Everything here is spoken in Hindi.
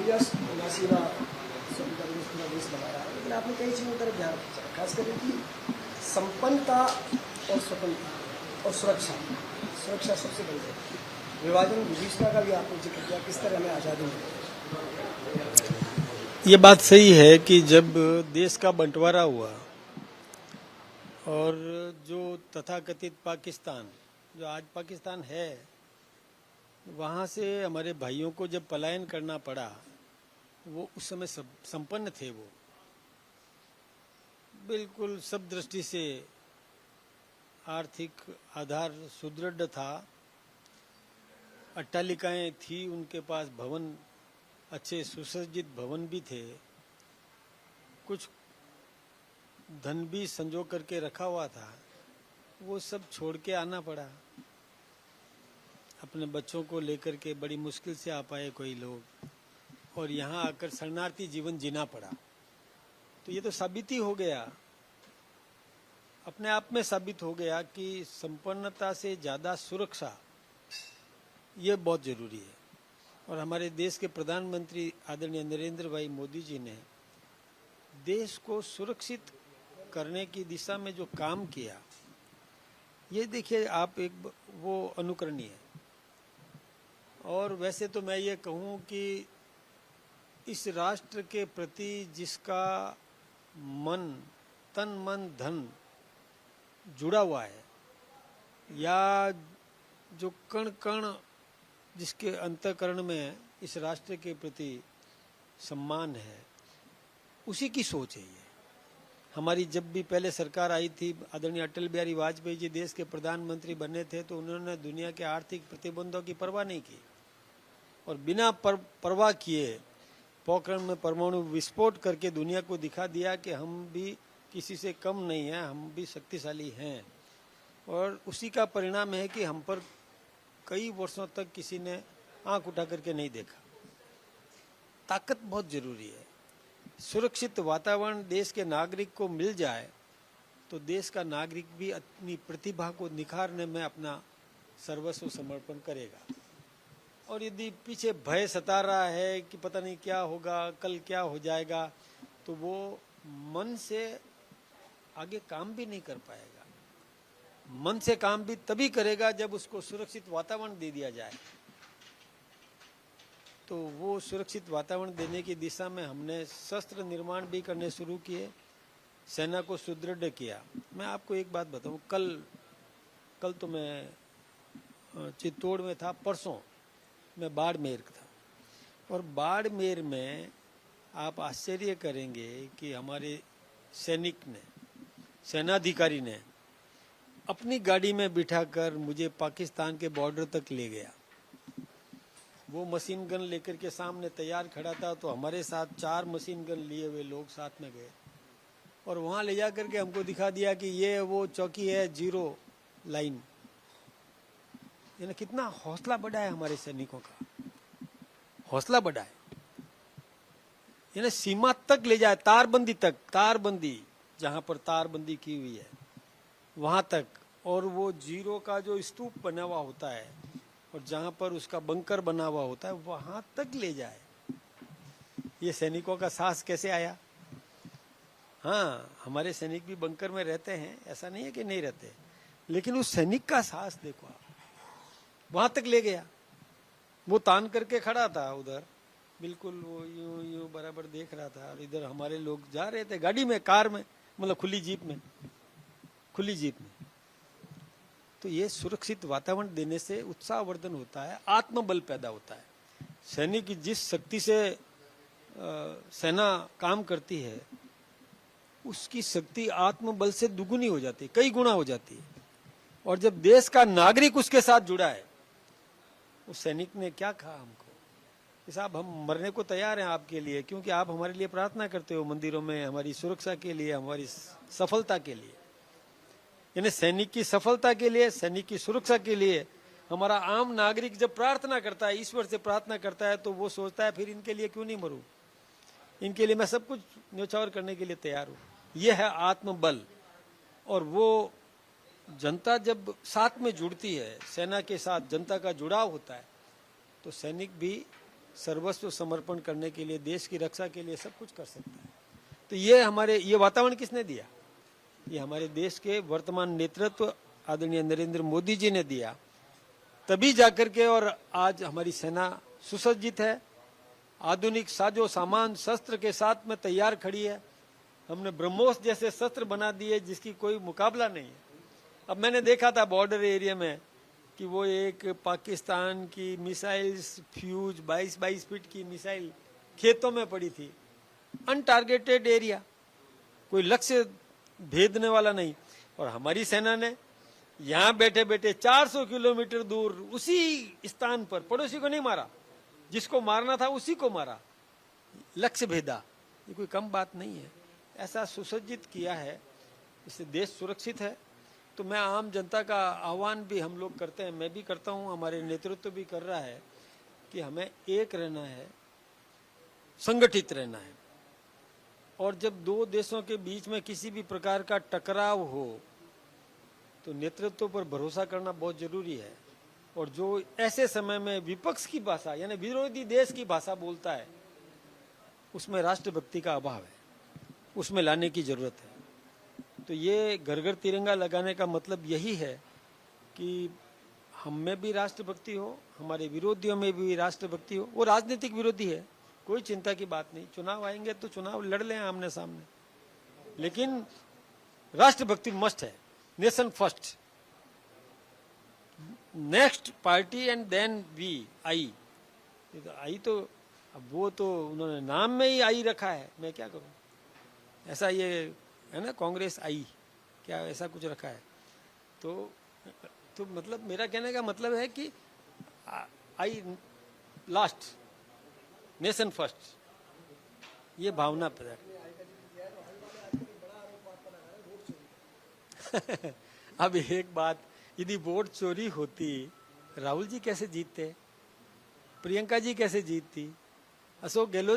यस नासीरा सभी का पूरा देश बना रहा है, लेकिन आपने कई चीज़ों पर ध्यान रखा, खास करके कि संपन्नता और स्वतंत्रता और सुरक्षा सुरक्षा सबसे बड़ी है। विभाजन विभीषणा का भी आपने जिक्र किया, किस तरह हमें आज़ादी मिली। ये बात सही है कि जब देश का बंटवारा हुआ और जो तथाकथित पाकिस्तान, जो आज पाकिस्तान है, वहाँ से हमारे भाइयों को जब पलायन करना पड़ा, वो उस समय संपन्न थे, वो बिल्कुल सब दृष्टि से आर्थिक आधार सुदृढ़ था, अट्टालिकाएं थी उनके पास, भवन अच्छे सुसज्जित भवन भी थे, कुछ धन भी संजो करके रखा हुआ था। वो सब छोड़ के आना पड़ा, अपने बच्चों को लेकर के बड़ी मुश्किल से आ पाए कोई लोग, और यहाँ आकर शरणार्थी जीवन जीना पड़ा। तो ये तो साबित ही हो गया, अपने आप में साबित हो गया कि संपन्नता से ज़्यादा सुरक्षा ये बहुत ज़रूरी है। और हमारे देश के प्रधानमंत्री आदरणीय नरेंद्र भाई मोदी जी ने देश को सुरक्षित करने की दिशा में जो काम किया, ये देखिए आप, एक वो अनुकरणीय है। और वैसे तो मैं ये कहूँ कि इस राष्ट्र के प्रति जिसका मन, तन मन धन जुड़ा हुआ है, या जो कण कण जिसके अंतःकरण में इस राष्ट्र के प्रति सम्मान है, उसी की सोच है ये। हमारी जब भी पहले सरकार आई थी, आदरणीय अटल बिहारी वाजपेयी जी देश के प्रधानमंत्री बने थे, तो उन्होंने दुनिया के आर्थिक प्रतिबंधों की परवाह नहीं की, और बिना परवाह किए पोखरण में परमाणु विस्फोट करके दुनिया को दिखा दिया कि हम भी किसी से कम नहीं हैं, हम भी शक्तिशाली हैं। और उसी का परिणाम है कि हम पर कई वर्षों तक किसी ने आंख उठा करके नहीं देखा। ताकत बहुत जरूरी है। सुरक्षित वातावरण देश के नागरिक को मिल जाए तो देश का नागरिक भी अपनी प्रतिभा को निखारने में अपना सर्वस्व समर्पण करेगा। और यदि पीछे भय सता रहा है कि पता नहीं क्या होगा, कल क्या हो जाएगा, तो वो मन से आगे काम भी नहीं कर पाएगा। मन से काम भी तभी करेगा जब उसको सुरक्षित वातावरण दे दिया जाए। तो वो सुरक्षित वातावरण देने की दिशा में हमने शस्त्र निर्माण भी करने शुरू किए, सेना को सुदृढ़ किया। मैं आपको एक बात बताऊं, कल तो मैं चित्तौड़ में था, परसों मैं बाड़मेर था, और बाड़मेर में आप आश्चर्य करेंगे कि हमारे सैनिक ने, सेनाधिकारी ने अपनी गाड़ी में बिठाकर मुझे पाकिस्तान के बॉर्डर तक ले गया। वो मशीन गन लेकर के सामने तैयार खड़ा था, तो हमारे साथ 4 मशीन गन लिए हुए लोग साथ में गए, और वहाँ ले जा करके हमको दिखा दिया कि ये वो चौकी है, 0 लाइन। यानी कितना हौसला बढ़ा है हमारे सैनिकों का, हौसला बढ़ा है। यानी सीमा तक ले जाए, तारबंदी तक, तारबंदी जहाँ पर तारबंदी की हुई है वहाँ तक, और वो 0 का जो स्तूप बना हुआ होता है और जहाँ पर उसका बंकर बना हुआ होता है वहाँ तक ले जाए। ये सैनिकों का साहस कैसे आया? हाँ, हमारे सैनिक भी बंकर में रहते हैं, ऐसा नहीं है कि नहीं रहते, लेकिन उस सैनिक का साहस देखो आप, वहां तक ले गया। वो तान करके खड़ा था उधर, बिल्कुल वो यूं यूं बराबर देख रहा था, और इधर हमारे लोग जा रहे थे गाड़ी में, कार में, मतलब खुली जीप में। तो ये सुरक्षित वातावरण देने से उत्साहवर्धन होता है, आत्मबल पैदा होता है। सैनिक जिस शक्ति से सेना काम करती है, उसकी शक्ति आत्मबल से दुगुनी हो जाती है, कई गुना हो जाती है। और जब देश का नागरिक उसके साथ जुड़ा है, उस सैनिक ने क्या कहा हमको कि साहब हम मरने को तैयार हैं आपके लिए, क्योंकि आप हमारे लिए प्रार्थना करते हो मंदिरों में, हमारी सुरक्षा के लिए, हमारी सफलता के लिए। यानी सैनिक की सफलता के लिए, सैनिक की सुरक्षा के लिए हमारा आम नागरिक जब प्रार्थना करता है, ईश्वर से प्रार्थना करता है, तो वो सोचता है फिर इनके लिए क्यों नहीं मरूं, इनके लिए मैं सब कुछ न्यौछावर करने के लिए तैयार हूं। यह है आत्मबल। और वो जनता जब साथ में जुड़ती है, सेना के साथ जनता का जुड़ाव होता है, तो सैनिक भी सर्वस्व समर्पण करने के लिए, देश की रक्षा के लिए सब कुछ कर सकता है। तो ये वातावरण किसने दिया? ये हमारे देश के वर्तमान नेतृत्व आदरणीय नरेंद्र मोदी जी ने दिया। तभी जाकर के और आज हमारी सेना सुसज्जित है, आधुनिक साजो सामान शस्त्र के साथ में तैयार खड़ी है। हमने ब्रह्मोस जैसे शस्त्र बना दिए जिसकी कोई मुकाबला नहीं है। अब मैंने देखा था बॉर्डर एरिया में कि वो एक पाकिस्तान की मिसाइल्स फ्यूज 22 फीट की मिसाइल खेतों में पड़ी थी, अनटारगेटेड एरिया, कोई लक्ष्य भेदने वाला नहीं। और हमारी सेना ने यहाँ बैठे बैठे 400 किलोमीटर दूर उसी स्थान पर पड़ोसी को नहीं मारा, जिसको मारना था उसी को मारा, लक्ष्य भेदा। ये कोई कम बात नहीं है। ऐसा सुसज्जित किया है, इससे देश सुरक्षित है। तो मैं आम जनता का आह्वान भी हम लोग करते हैं, मैं भी करता हूँ, हमारे नेतृत्व भी कर रहा है कि हमें एक रहना है, संगठित रहना है। और जब दो देशों के बीच में किसी भी प्रकार का टकराव हो तो नेतृत्व पर भरोसा करना बहुत जरूरी है। और जो ऐसे समय में विपक्ष की भाषा यानी विरोधी देश की भाषा बोलता है, उसमें राष्ट्रभक्ति का अभाव है, उसमें लाने की जरूरत है। तो ये घर घर तिरंगा लगाने का मतलब यही है कि हम में भी राष्ट्रभक्ति हो, हमारे विरोधियों में भी राष्ट्रभक्ति हो। वो राजनीतिक विरोधी है, कोई चिंता की बात नहीं, चुनाव आएंगे तो चुनाव लड़ लें आमने सामने, लेकिन राष्ट्रभक्ति मस्ट है। Nation first, next party and then we, I. I तो अब वो तो उन्होंने नाम में ही आई रखा है, मैं क्या करूं? ऐसा ये है ना, कांग्रेस आई, क्या ऐसा कुछ रखा है? तो मतलब मेरा कहने का मतलब है कि आई लास्ट, नेशन फर्स्ट, ये भावना पैदा अब एक बात, यदि वोट चोरी होती, राहुल जी कैसे जीतते, प्रियंका जी कैसे जीतती, अशोक गहलोत